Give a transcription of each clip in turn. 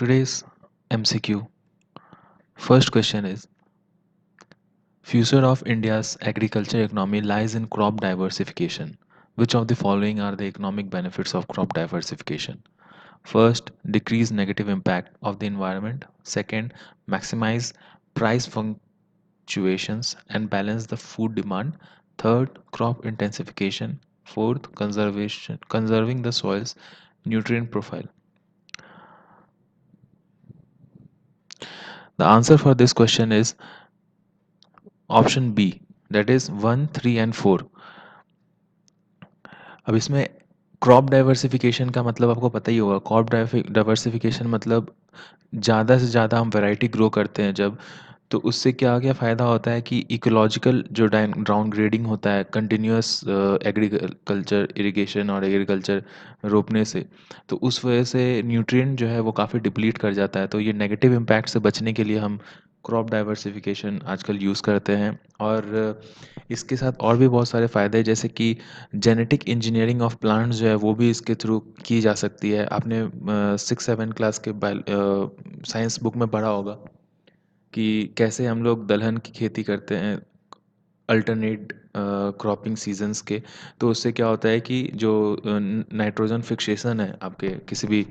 Today's MCQ. First question is: Future of India's agriculture economy lies in crop diversification. Which of the following are the economic benefits of crop diversification? First, decrease negative impact of the environment. Second, maximize price fluctuations and balance the food demand. Third, crop intensification. Fourth, conserving the soil's nutrient profile. The answer for this question is option b, that is 1, 3 and 4। अब इसमें crop diversification का मतलब आपको पता ही होगा। Crop diversification मतलब ज़्यादा से ज़्यादा हम वैरायटी ग्रो करते हैं जब, तो उससे क्या क्या फ़ायदा होता है कि इकोलॉजिकल जो डाउन ग्रेडिंग होता है कंटिन्यूअस एग्रीकल्चर इरिगेशन और एग्रीकल्चर रोपने से, तो उस वजह से न्यूट्रिएंट जो है वो काफ़ी डिप्लीट कर जाता है। तो ये नेगेटिव इम्पैक्ट से बचने के लिए हम क्रॉप डाइवर्सिफिकेशन आजकल यूज़ करते हैं। और इसके साथ और भी बहुत सारे फ़ायदे हैं, जैसे कि जेनेटिक इंजीनियरिंग ऑफ प्लांट्स जो है वो भी इसके थ्रू की जा सकती है। आपने 6-7 क्लास के साइंस बुक में पढ़ा होगा कि कैसे हम लोग दलहन की खेती करते हैं अल्टरनेट क्रॉपिंग सीजन्स के। तो उससे क्या होता है कि जो नाइट्रोजन फिक्सेशन है आपके किसी भी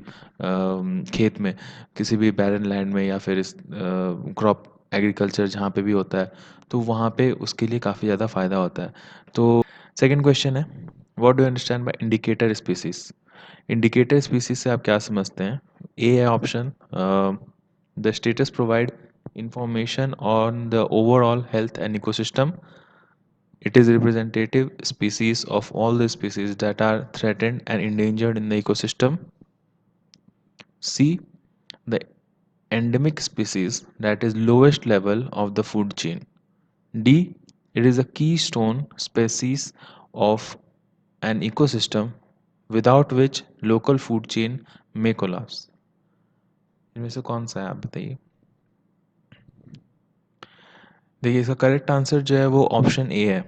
खेत में, किसी भी बैरन लैंड में, या फिर इस क्रॉप एग्रीकल्चर जहाँ पे भी होता है, तो वहाँ पे उसके लिए काफ़ी ज़्यादा फ़ायदा होता है। तो सेकंड क्वेश्चन है, what do understand by indicator species? Indicator species से आप क्या समझते हैं? ए है option, the status provide information on the overall health and ecosystem. It is representative species of all the species that are threatened and endangered in the ecosystem. C, the endemic species that is lowest level of the food chain. D, it is a keystone species of an ecosystem without which local food chain may collapse. इनमें से कौन सा है आप बताइए। देखिए, इसका correct answer जो है वो ऑप्शन ए है।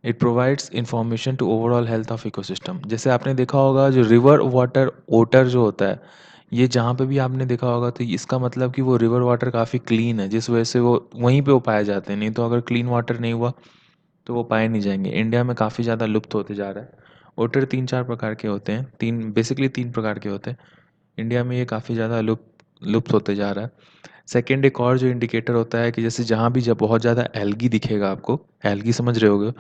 It provides information to overall health of ecosystem. जैसे आपने देखा होगा जो रिवर वाटर ओटर जो होता है, ये जहाँ पे भी आपने देखा होगा तो इसका मतलब कि वो रिवर वाटर काफ़ी क्लीन है, जिस वजह से वो वहीं पे वो पाए जाते हैं। नहीं तो अगर क्लीन वाटर नहीं हुआ तो वो पाए नहीं जाएंगे। इंडिया में काफ़ी ज़्यादा लुप्त होते जा रहा है। ओटर 3-4 प्रकार के होते हैं, बेसिकली 3 प्रकार के होते हैं। इंडिया में ये काफ़ी ज़्यादा लुप्त होते जा रहा है। सेकंड, एक और जो इंडिकेटर होता है कि जैसे जहाँ भी जब बहुत ज़्यादा एल्गी दिखेगा आपको, एल्गी समझ रहे होगे,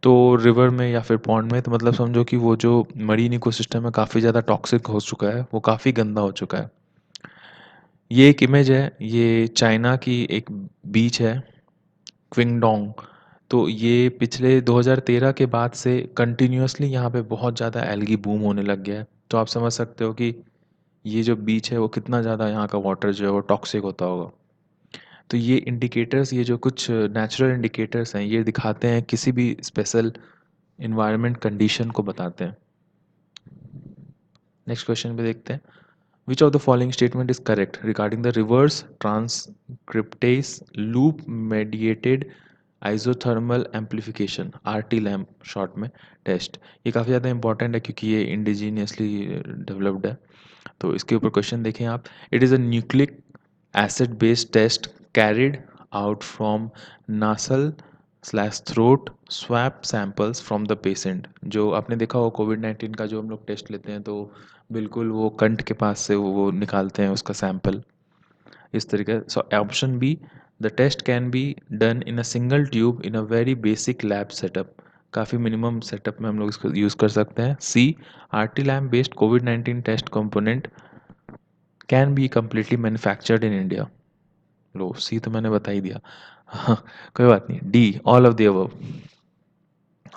तो रिवर में या फिर पॉन्ड में, तो मतलब समझो कि वो जो मरीन इकोसिस्टम है काफ़ी ज़्यादा टॉक्सिक हो चुका है, वो काफ़ी गंदा हो चुका है। ये एक इमेज है, ये चाइना की एक बीच है, क्विंगडोंग। तो ये पिछले 2013 के बाद से कंटिन्यूअसली यहाँ पे बहुत ज़्यादा एल्गी बूम होने लग गया है। तो आप समझ सकते हो कि ये जो बीच है वो कितना ज़्यादा यहाँ का वाटर जो है वो टॉक्सिक होता होगा। तो ये इंडिकेटर्स, ये जो कुछ नेचुरल इंडिकेटर्स हैं, ये दिखाते हैं किसी भी स्पेशल इन्वायरमेंट कंडीशन को बताते हैं। नेक्स्ट क्वेश्चन पे देखते हैं, which of the following statement is correct regarding the reverse transcriptase loop mediated isothermal amplification, RT lamp short में, टेस्ट। ये काफ़ी ज़्यादा इंपॉर्टेंट है क्योंकि ये इंडिजीनियसली डेवलप्ड है। तो इसके ऊपर क्वेश्चन देखें आप, it is a nucleic acid based test carried out from nasal slash throat swab samples from the patient. जो आपने देखा हो कोविड-19 का जो हम लोग टेस्ट लेते हैं, तो बिल्कुल वो कंठ के पास से वो निकालते हैं उसका सैंपल इस तरीके। So option b, the test can be done in a single tube in a very basic lab setup. काफ़ी मिनिमम सेटअप में हम लोग इसको यूज़ कर सकते हैं। सी, आरटी लैम्प बेस्ड कोविड-19 test component can be completely manufactured in India. लो, सी तो मैंने बता ही दिया। हाँ, कोई बात नहीं। D, all of the above.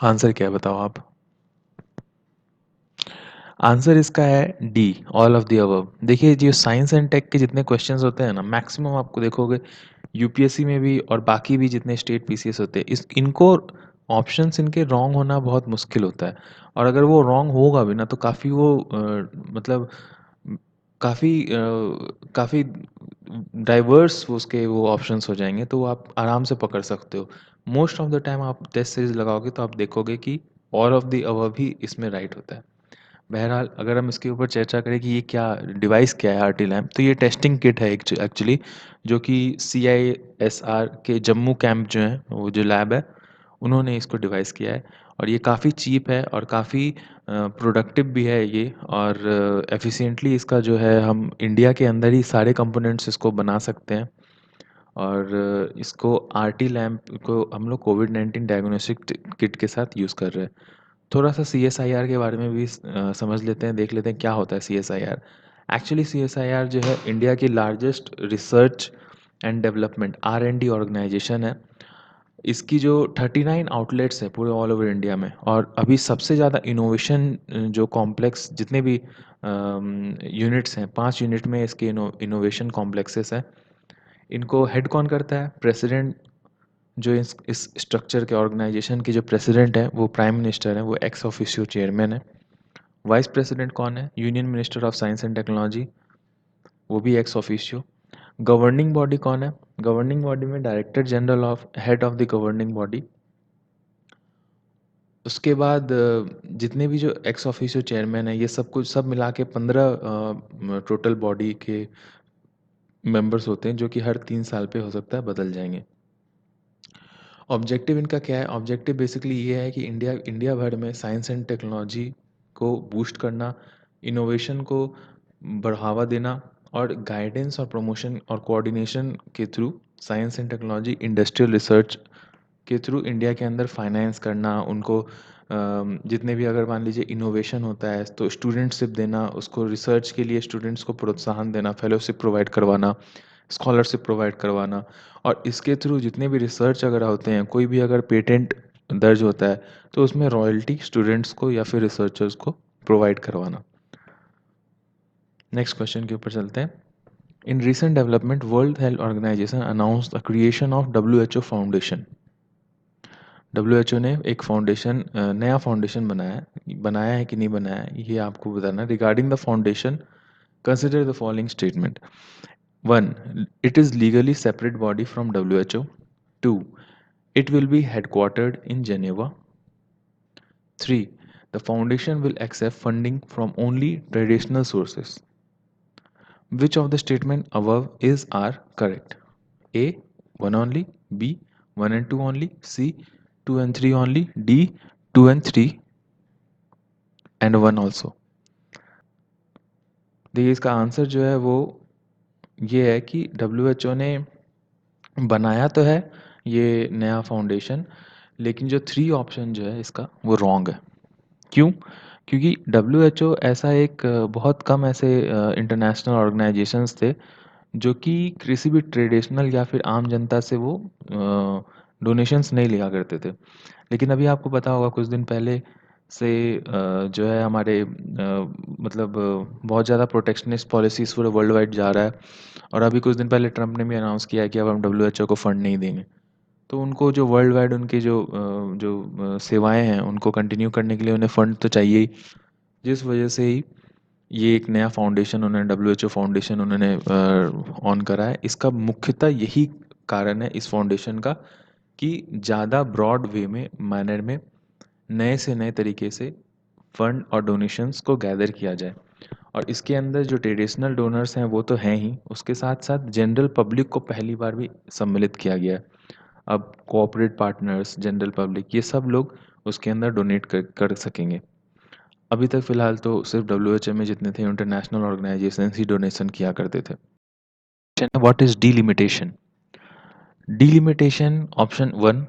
Answer क्या है बताओ आप। आंसर इसका है D, all of the above. देखिए, जो साइंस एंड टेक के जितने क्वेश्चंस होते हैं ना, मैक्सिमम आपको देखोगे यूपीएससी में भी और बाकी भी जितने स्टेट पीसीएस होते हैं, इनको ऑप्शंस इनके रॉन्ग होना बहुत मुश्किल होता है। और अगर वो रॉन्ग होगा भी ना तो काफ़ी वो मतलब काफ़ी काफ़ी डाइवर्स उसके वो ऑप्शंस हो जाएंगे, तो आप आराम से पकड़ सकते हो। मोस्ट ऑफ द टाइम आप टेस्ट सीरीज लगाओगे तो आप देखोगे कि ऑल ऑफ द अबव ही इसमें राइट होता है। बहरहाल अगर हम इसके ऊपर चर्चा करें कि ये क्या डिवाइस क्या है आरटी लैम्प, तो ये टेस्टिंग किट है एक्चुअली, जो कि CISR के जम्मू कैंप जो है, वो जो लैब है, उन्होंने इसको डिवाइस किया है। और ये काफ़ी चीप है और काफ़ी प्रोडक्टिव भी है ये, और एफिशिएंटली इसका जो है हम इंडिया के अंदर ही सारे कंपोनेंट्स इसको बना सकते हैं। और इसको आरटी लैम्प को हम लोग कोविड-19 डायग्नोस्टिक किट के साथ यूज़ कर रहे हैं। थोड़ा-सा CSIR के बारे में भी समझ लेते हैं, देख लेते हैं क्या होता है CSIR। एक्चुअली CSIR जो है इंडिया की largest research and development R&D organisation है। इसकी जो 39 आउटलेट्स हैं पूरे ऑल ओवर इंडिया में, और अभी सबसे ज़्यादा इनोवेशन जो कॉम्प्लेक्स जितने भी यूनिट्स हैं, 5 यूनिट में इसके इनोवेशन कॉम्प्लेक्सेस हैं। इनको हेड कौन करता है? प्रेसिडेंट। जो इस स्ट्रक्चर के ऑर्गेनाइजेशन के जो प्रेसिडेंट हैं वो प्राइम मिनिस्टर हैं, वो एक्स ऑफिशियो चेयरमैन है। वाइस प्रेसिडेंट कौन है? Union minister of science and technology, वो भी एक्स ऑफिशियो। गवर्निंग बॉडी कौन है? गवर्निंग बॉडी में director general of head of the governing body. उसके बाद जितने भी जो एक्स ऑफिशियो चेयरमैन है, ये सब कुछ सब मिला के 15 टोटल बॉडी के मेंबर्स होते हैं, जो कि हर 3 साल पे हो सकता है बदल जाएंगे। ऑब्जेक्टिव इनका क्या है? ऑब्जेक्टिव बेसिकली ये है कि इंडिया इंडिया भर में साइंस एंड टेक्नोलॉजी को बूस्ट करना, इनोवेशन को बढ़ावा देना, और गाइडेंस और प्रमोशन और कोऑर्डिनेशन के through science and technology industrial research के थ्रू इंडिया के अंदर फाइनेंस करना, उनको जितने भी अगर मान लीजिए इनोवेशन होता है तो स्टूडेंटशिप देना, उसको रिसर्च के लिए स्टूडेंट्स को प्रोत्साहन देना, फेलोशिप प्रोवाइड करवाना, स्कॉलरशिप प्रोवाइड करवाना। और इसके थ्रू जितने भी रिसर्च अगर होते हैं, कोई भी अगर पेटेंट दर्ज होता है, तो उसमें रॉयल्टी स्टूडेंट्स को या फिर रिसर्चर्स को प्रोवाइड करवाना। नेक्स्ट क्वेश्चन के ऊपर चलते हैं। In recent development, world health organisation announce the creation of WHO foundation. WHO ने एक फाउंडेशन, नया फाउंडेशन बनाया है कि नहीं बनाया है, ये आपको बताना है। Regarding the foundation, consider the following statement. 1. It is legally separate body from WHO. 2. It will be headquartered in Geneva. 3. The foundation will accept funding from only traditional sources. Which of the statement above is are correct? A. 1 only. B. 1 and 2 only. C. 2 and 3 only. D. 2 and 3 and 1 also. देखिए इसका answer जो है वो ये है कि WHO ने बनाया तो है ये नया फाउंडेशन, लेकिन जो 3 ऑप्शन जो है इसका वो रॉन्ग है। क्यों? क्योंकि WHO ऐसा एक बहुत कम ऐसे इंटरनेशनल ऑर्गेनाइजेशंस थे जो कि किसी भी ट्रेडिशनल या फिर आम जनता से वो डोनेशंस नहीं लिया करते थे। लेकिन अभी आपको पता होगा कुछ दिन पहले से जो है हमारे मतलब बहुत ज़्यादा प्रोटेक्शनिस्ट पॉलिसीज़ पूरे वर्ल्ड वाइड जा रहा है, और अभी कुछ दिन पहले ट्रम्प ने भी अनाउंस किया है कि अब हम WHO को फंड नहीं देंगे। तो उनको जो वर्ल्ड वाइड उनकी जो सेवाएँ हैं उनको कंटिन्यू करने के लिए उन्हें फंड तो चाहिए ही। जिस वजह से ही ये एक नया फाउंडेशन उन्होंने WHO फाउंडेशन उन्होंने ऑन करा है। इसका मुख्यतः यही कारण है इस फाउंडेशन का कि ज़्यादा ब्रॉड वे में मैनर में नए से नए तरीके से फंड और डोनेशंस को गैदर किया जाए। और इसके अंदर जो ट्रेडिशनल डोनर्स हैं वो तो हैं ही, उसके साथ साथ जनरल पब्लिक को पहली बार भी सम्मिलित किया गया है। अब कोऑपरेट पार्टनर्स, जनरल पब्लिक, ये सब लोग उसके अंदर डोनेट कर सकेंगे। अभी तक फ़िलहाल तो सिर्फ WHO में जितने थे इंटरनेशनल ऑर्गेनाइजेशंस ही डोनेशन किया करते थे। What is delimitation? Delimitation, option 1,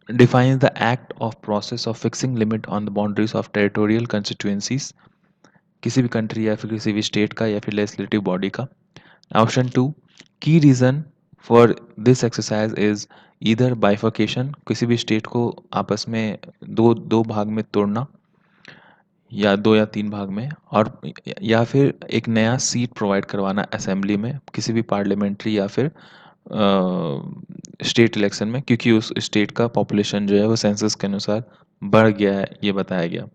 defines the act of process of fixing limit on the boundaries of territorial constituencies, किसी भी कंट्री या फिर किसी भी स्टेट का या फिर लेजिस्लेटिव बॉडी का। ऑप्शन 2, की reason for this exercise is either bifurcation, किसी भी स्टेट को आपस में दो दो भाग में तोड़ना, या 2 या 3 भाग में, और या फिर एक नया सीट प्रोवाइड करवाना असेंबली में किसी भी पार्लियामेंट्री या फिर स्टेट इलेक्शन में, क्योंकि उस स्टेट का पॉपुलेशन जो है वो सेंसस के अनुसार बढ़ गया है, ये बताया गया।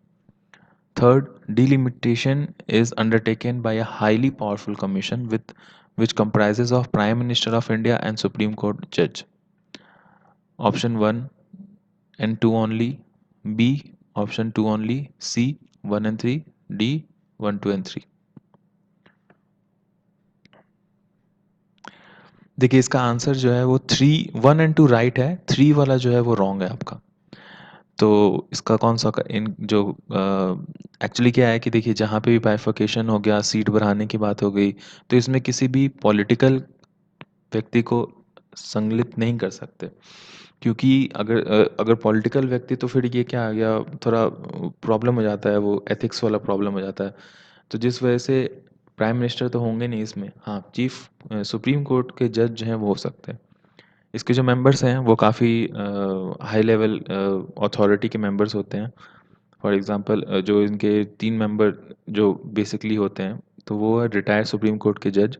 Third, delimitation is undertaken by a highly powerful commission with which comprises of Prime Minister of India and Supreme Court judge. Option 1 and 2 only, B option 2 only, C 1 and 3, D 1 2 and 3। देखिए इसका answer जो है वो 1 and 2 right है, 3 वाला जो है वो रॉन्ग है आपका। तो इसका कौन सा इन जो एक्चुअली क्या है कि देखिए जहाँ पे भी बाइफर्केशन हो गया, सीट बढ़ाने की बात हो गई, तो इसमें किसी भी पॉलिटिकल व्यक्ति को संलिप्त नहीं कर सकते, क्योंकि अगर पॉलिटिकल व्यक्ति तो फिर ये क्या आ गया, थोड़ा प्रॉब्लम हो जाता है, वो एथिक्स वाला प्रॉब्लम हो जाता है। तो जिस वजह से प्राइम मिनिस्टर तो होंगे नहीं इसमें, हाँ चीफ सुप्रीम कोर्ट के जज जो हैं वो हो सकते हैं। इसके जो मेंबर्स हैं वो काफ़ी हाई लेवल अथॉरिटी के मेंबर्स होते हैं। फॉर एग्जांपल जो इनके 3 मेंबर जो बेसिकली होते हैं, तो वो है रिटायर्ड सुप्रीम कोर्ट के जज,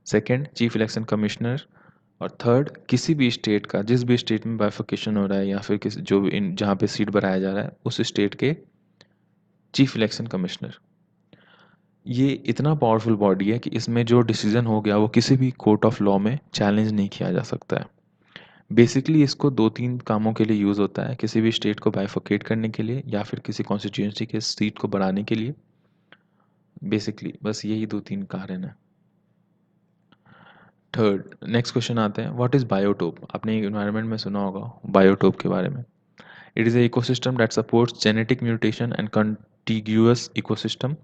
सेकंड चीफ इलेक्शन कमिश्नर, और थर्ड किसी भी स्टेट का, जिस भी स्टेट में बाइफर्केशन हो रहा है या फिर किसी जो भी इन जहाँ पे सीट बनाया जा रहा है उस स्टेट के चीफ इलेक्शन कमिश्नर। ये इतना पावरफुल बॉडी है कि इसमें जो डिसीजन हो गया वो किसी भी कोर्ट ऑफ लॉ में चैलेंज नहीं किया जा सकता है। बेसिकली इसको 2-3 कामों के लिए यूज़ होता है, किसी भी स्टेट को बाइफरकेट करने के लिए या फिर किसी कॉन्स्टिट्यूएंसी के सीट को बढ़ाने के लिए। बेसिकली बस यही 2-3 कारण हैं। थर्ड नेक्स्ट क्वेश्चन आते हैं, व्हाट इज़ बायोटोप? आपने एनवायरनमेंट में सुना होगा बायोटोप के बारे में। It is a ecosystem that supports genetic mutation and contiguous ecosystem.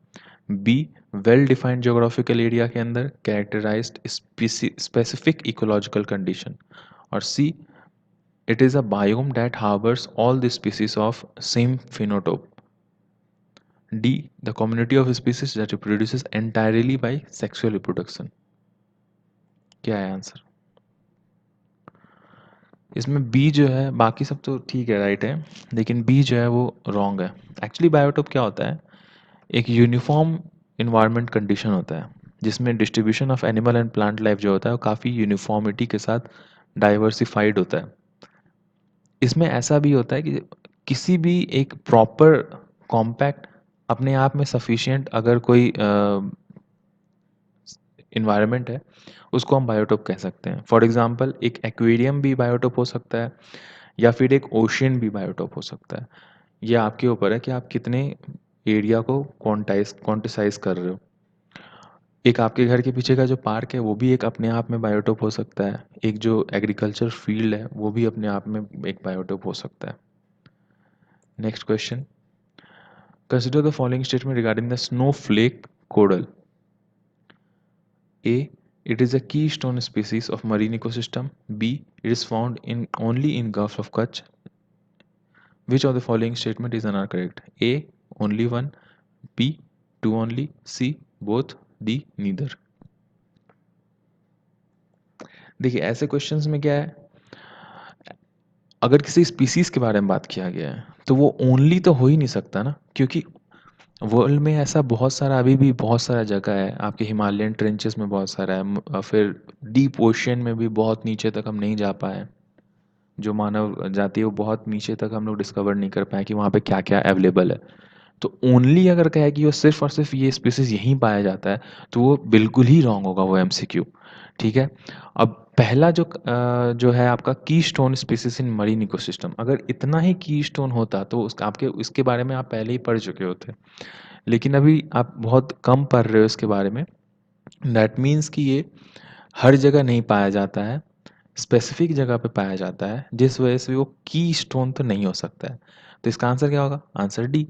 B, well defined geographical area के अंदर कैरेक्टराइज्ड स्पेसिफिक इकोलॉजिकल कंडीशन। और सी, it is a biome that harbors all the species of same phenotype. D, the community of species that reproduces entirely by sexual reproduction. क्या है answer? इसमें B जो है, बाकी सब तो ठीक है, राइट है, लेकिन बी जो है वो रॉन्ग है। एक्चुअली बायोटोप क्या होता है? एक यूनिफॉर्म इन्वायरमेंट कंडीशन होता है जिसमें distribution of animal and plant life जो होता है वो काफ़ी यूनिफॉर्मिटी के साथ डाइवर्सिफाइड होता है। इसमें ऐसा भी होता है कि किसी भी एक प्रॉपर कॉम्पैक्ट अपने आप में सफिशिएंट अगर कोई इन्वायरमेंट है, उसको हम बायोटोप कह सकते हैं। फॉर एग्जांपल एक एक्वेरियम भी बायोटोप हो सकता है या फिर एक ओशियन भी बायोटोप हो सकता है। ये आपके ऊपर है कि आप कितने एरिया को क्वांटिसाइज कर रहे हो। एक आपके घर के पीछे का जो पार्क है वो भी एक अपने आप में बायोटोप हो सकता है। एक जो एग्रीकल्चर फील्ड है वो भी अपने आप में एक बायोटोप हो सकता है। Next question, consider the following statement regarding the snowflake coral. A, it is a keystone species of marine ecosystem. B, it is found in only in Gulf of Kutch. Which of the following statement is not correct? A, only one. B, two only. C, both. D, neither. देखिए ऐसे questions में क्या है, अगर किसी species के बारे में बात किया गया है तो वो ओनली तो हो ही नहीं सकता ना, क्योंकि वर्ल्ड में ऐसा बहुत सारा, अभी भी बहुत सारा जगह है, आपके हिमालयन ट्रेंचेस में बहुत सारा है, फिर डीप ओशियन में भी बहुत नीचे तक हम नहीं जा पाए, जो मानव जाति है वो बहुत नीचे तक हम लोग डिस्कवर नहीं कर पाए कि वहाँ पे क्या क्या अवेलेबल है। तो ओनली अगर कहे कि वो सिर्फ और सिर्फ ये स्पीसीज यहीं पाया जाता है, तो वो बिल्कुल ही रॉन्ग होगा वो एमसीक्यू। ठीक है, अब पहला जो है आपका की stone species in marine ecosystem, अगर इतना ही की स्टोन होता तो उसका आपके इसके बारे में आप पहले ही पढ़ चुके होते, लेकिन अभी आप बहुत कम पढ़ रहे हो इसके बारे में। दैट मीन्स कि ये हर जगह नहीं पाया जाता है, स्पेसिफिक जगह पे पाया जाता है, जिस वजह से वो की स्टोन तो नहीं हो सकता है। तो इसका आंसर क्या होगा? Answer D.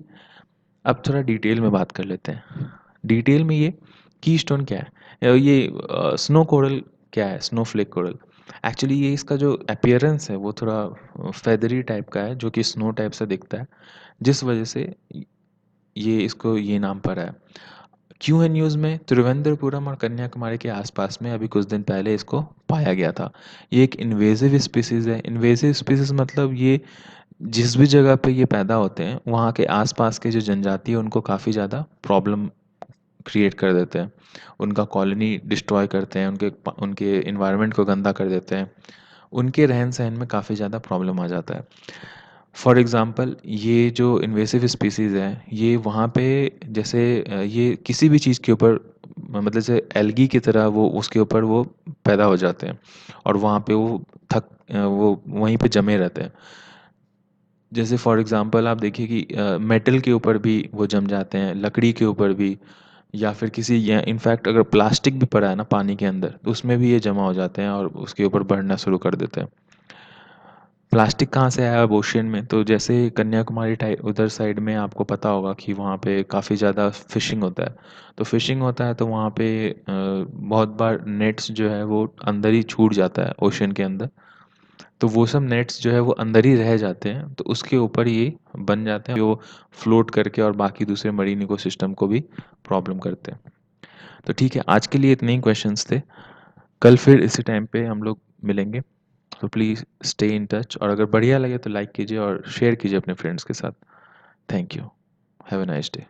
अब थोड़ा डिटेल में बात कर लेते हैं। डिटेल में ये की स्टोन क्या है, ये स्नो कोरल क्या है, स्नोफ्लेक कोरल। एक्चुअली ये इसका जो अपीयरेंस है वो थोड़ा फेदरी टाइप का है, जो कि स्नो टाइप से दिखता है, जिस वजह से ये इसको ये नाम पड़ा है। क्यू एन न्यूज़ में तिरुवनंतपुरम और कन्याकुमारी के आसपास में अभी कुछ दिन पहले इसको पाया गया था। ये एक इन्वेजिव स्पीसीज़ है। इन्वेजिव स्पीसीज़ मतलब ये जिस भी जगह पे ये पैदा होते हैं वहाँ के आसपास के जो जनजाति है उनको काफ़ी ज़्यादा प्रॉब्लम क्रिएट कर देते हैं। उनका कॉलोनी डिस्ट्रॉय करते हैं, उनके इन्वायरमेंट को गंदा कर देते हैं। उनके रहन-सहन में काफ़ी ज़्यादा प्रॉब्लम आ जाता है। फॉर एग्ज़ाम्पल ये जो इन्वेसिव स्पीसीज़ हैं, ये वहाँ पे जैसे ये किसी भी चीज़ के ऊपर मतलब जैसे एल्गी की तरह वो उसके ऊपर वो पैदा हो जाते हैं और वहाँ पे वो वो वहीं पे जमे रहते हैं। जैसे फॉर एग्ज़ाम्पल आप देखिए कि मेटल के ऊपर भी वो जम जाते हैं, लकड़ी के ऊपर भी, या फिर किसी या इनफैक्ट अगर प्लास्टिक भी पड़ा है ना पानी के अंदर, तो उसमें भी ये जमा हो जाते हैं और उसके ऊपर बढ़ना शुरू कर देते हैं। प्लास्टिक कहाँ से आया अब ओशियन में? तो जैसे कन्याकुमारी टाइप उधर साइड में आपको पता होगा कि वहाँ पे काफ़ी ज़्यादा फ़िशिंग होता है। तो फ़िशिंग होता है तो वहाँ पे बहुत बार नेट्स जो है वो अंदर ही छूट जाता है ओशियन के अंदर। तो वो सब नेट्स जो है वो अंदर ही रह जाते हैं, तो उसके ऊपर ये बन जाते हैं, जो फ्लोट करके और बाकी दूसरे मरीन इकोसिस्टम को भी प्रॉब्लम करते हैं। तो ठीक है, आज के लिए इतने ही क्वेश्चंस थे। कल फिर इसी टाइम पे हम लोग मिलेंगे। तो प्लीज़ स्टे इन टच, और अगर बढ़िया लगे तो लाइक कीजिए और शेयर कीजिए अपने फ्रेंड्स के साथ। Thank you. Have a nice day.